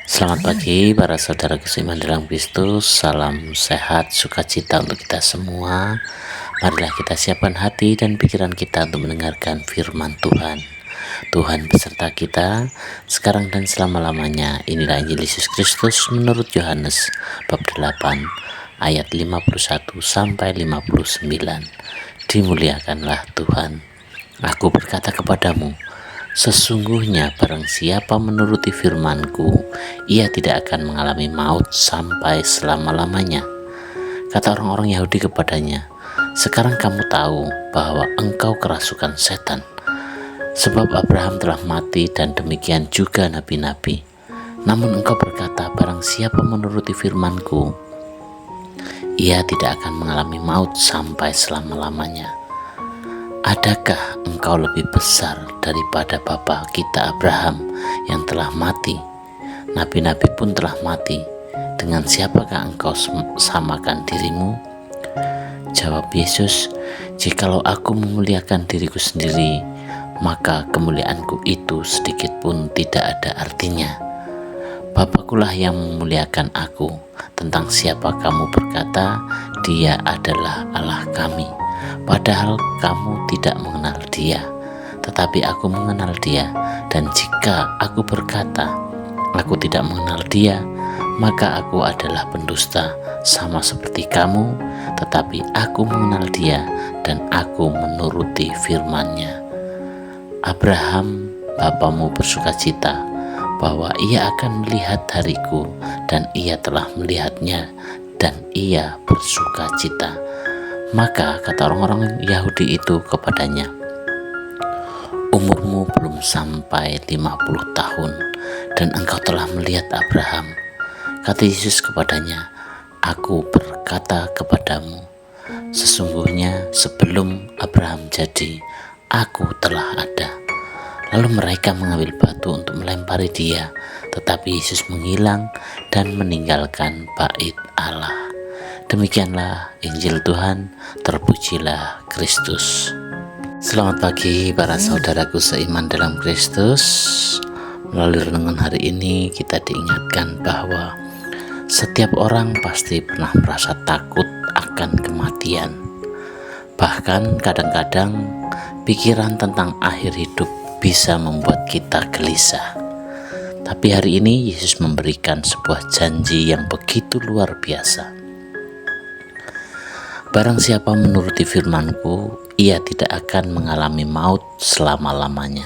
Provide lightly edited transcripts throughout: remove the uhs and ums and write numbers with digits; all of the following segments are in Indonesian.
Selamat pagi para saudara seiman dalam Kristus. Salam sehat, sukacita untuk kita semua. Marilah kita siapkan hati dan pikiran kita untuk mendengarkan firman Tuhan. Tuhan beserta kita sekarang dan selama-lamanya. Inilah Injil Yesus Kristus menurut Yohanes bab 8 ayat 51 sampai 59. Dimuliakanlah Tuhan. Aku berkata kepadamu, sesungguhnya barang siapa menuruti firman-Ku, ia tidak akan mengalami maut sampai selama-lamanya. Kata orang-orang Yahudi kepadanya, sekarang kamu tahu bahwa engkau kerasukan setan, sebab Abraham telah mati dan demikian juga nabi-nabi. Namun engkau berkata, barang siapa menuruti firman-Ku, ia tidak akan mengalami maut sampai selama-lamanya. Adakah engkau lebih besar daripada bapa kita Abraham yang telah mati? Nabi-nabi pun telah mati. Dengan siapakah engkau samakan dirimu? Jawab Yesus, jikalau aku memuliakan diriku sendiri, maka kemuliaanku itu sedikit pun tidak ada artinya. Bapakulah yang memuliakan aku. Tentang siapa kamu berkata, Dia adalah Allah kami. Padahal kamu tidak mengenal Dia, tetapi aku mengenal Dia. Dan jika aku berkata, aku tidak mengenal Dia, maka aku adalah pendusta, sama seperti kamu. Tetapi aku mengenal Dia, dan aku menuruti firman-Nya. Abraham, bapamu bersukacita, bahwa ia akan melihat hariku, dan ia telah melihatnya, dan ia bersukacita. Maka kata orang-orang Yahudi itu kepadanya, umurmu belum sampai 50 tahun, dan engkau telah melihat Abraham. Kata Yesus kepadanya, aku berkata kepadamu, sesungguhnya sebelum Abraham jadi, aku telah ada. Lalu mereka mengambil batu untuk melempari Dia, tetapi Yesus menghilang dan meninggalkan bait Allah. Demikianlah Injil Tuhan, terpujilah Kristus. Selamat pagi para saudaraku seiman dalam Kristus. Melalui renungan hari ini kita diingatkan bahwa setiap orang pasti pernah merasa takut akan kematian. Bahkan kadang-kadang pikiran tentang akhir hidup bisa membuat kita gelisah. Tapi hari ini Yesus memberikan sebuah janji yang begitu luar biasa. Barang siapa menuruti firman-Ku, ia tidak akan mengalami maut selama-lamanya.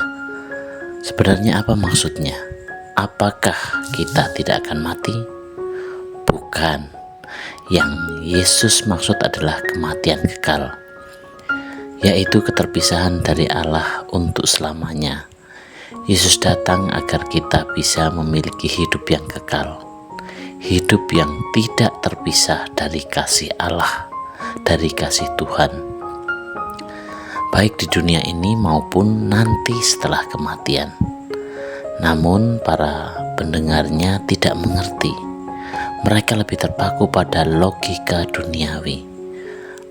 Sebenarnya apa maksudnya? Apakah kita tidak akan mati? Bukan. Yang Yesus maksud adalah kematian kekal, yaitu keterpisahan dari Allah untuk selamanya. Yesus datang agar kita bisa memiliki hidup yang kekal, hidup yang tidak terpisah dari kasih Allah, dari kasih Tuhan, baik di dunia ini maupun nanti setelah kematian. Namun para pendengarnya tidak mengerti. Mereka lebih terpaku pada logika duniawi.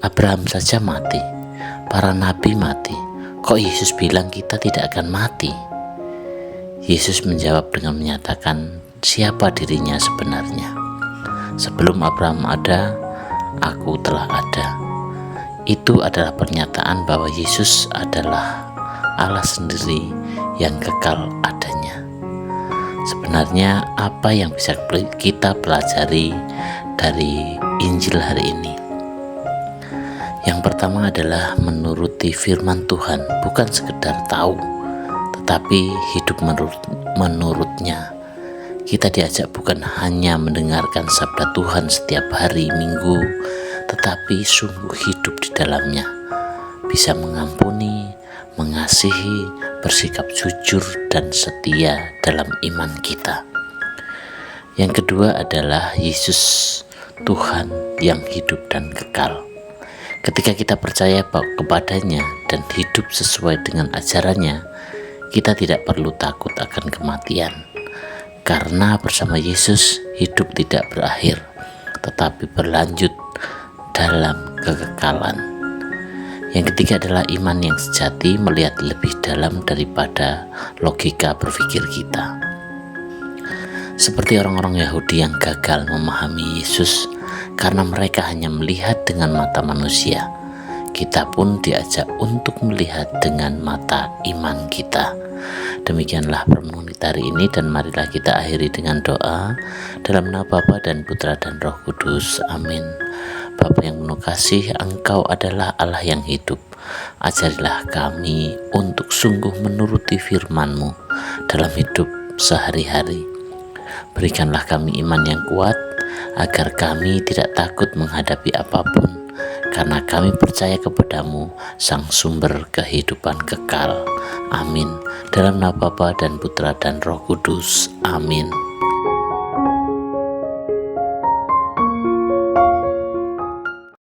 Abraham saja mati, para nabi mati, kok Yesus bilang kita tidak akan mati? Yesus menjawab dengan menyatakan siapa dirinya sebenarnya. Sebelum Abraham ada, aku telah ada. Itu adalah pernyataan bahwa Yesus adalah Allah sendiri yang kekal adanya. Sebenarnya apa yang bisa kita pelajari dari Injil hari ini? Yang pertama adalah menuruti firman Tuhan, bukan sekedar tahu, tetapi hidup menurutnya. Kita diajak bukan hanya mendengarkan sabda Tuhan setiap hari Minggu, tetapi sungguh hidup di dalamnya. Bisa mengampuni, mengasihi, bersikap jujur dan setia dalam iman kita. Yang kedua adalah Yesus, Tuhan yang hidup dan kekal. Ketika kita percaya kepadanya dan hidup sesuai dengan ajarannya, kita tidak perlu takut akan kematian. Karena bersama Yesus hidup tidak berakhir, tetapi berlanjut dalam kekekalan. Yang ketiga adalah iman yang sejati, melihat lebih dalam daripada logika berpikir kita. Seperti orang-orang Yahudi yang gagal memahami Yesus karena mereka hanya melihat dengan mata manusia, kita pun diajak untuk melihat dengan mata iman kita. Demikianlah permenungan kita hari ini, dan marilah kita akhiri dengan doa dalam nama Bapa dan Putra dan Roh Kudus. Amin. Bapa yang penuh kasih, Engkau adalah Allah yang hidup. Ajarilah kami untuk sungguh menuruti firman-Mu dalam hidup sehari-hari. Berikanlah kami iman yang kuat, agar kami tidak takut menghadapi apapun, karena kami percaya kepadamu, Sang Sumber kehidupan kekal. Amin. Dalam nama Bapa dan Putra dan Roh Kudus. Amin.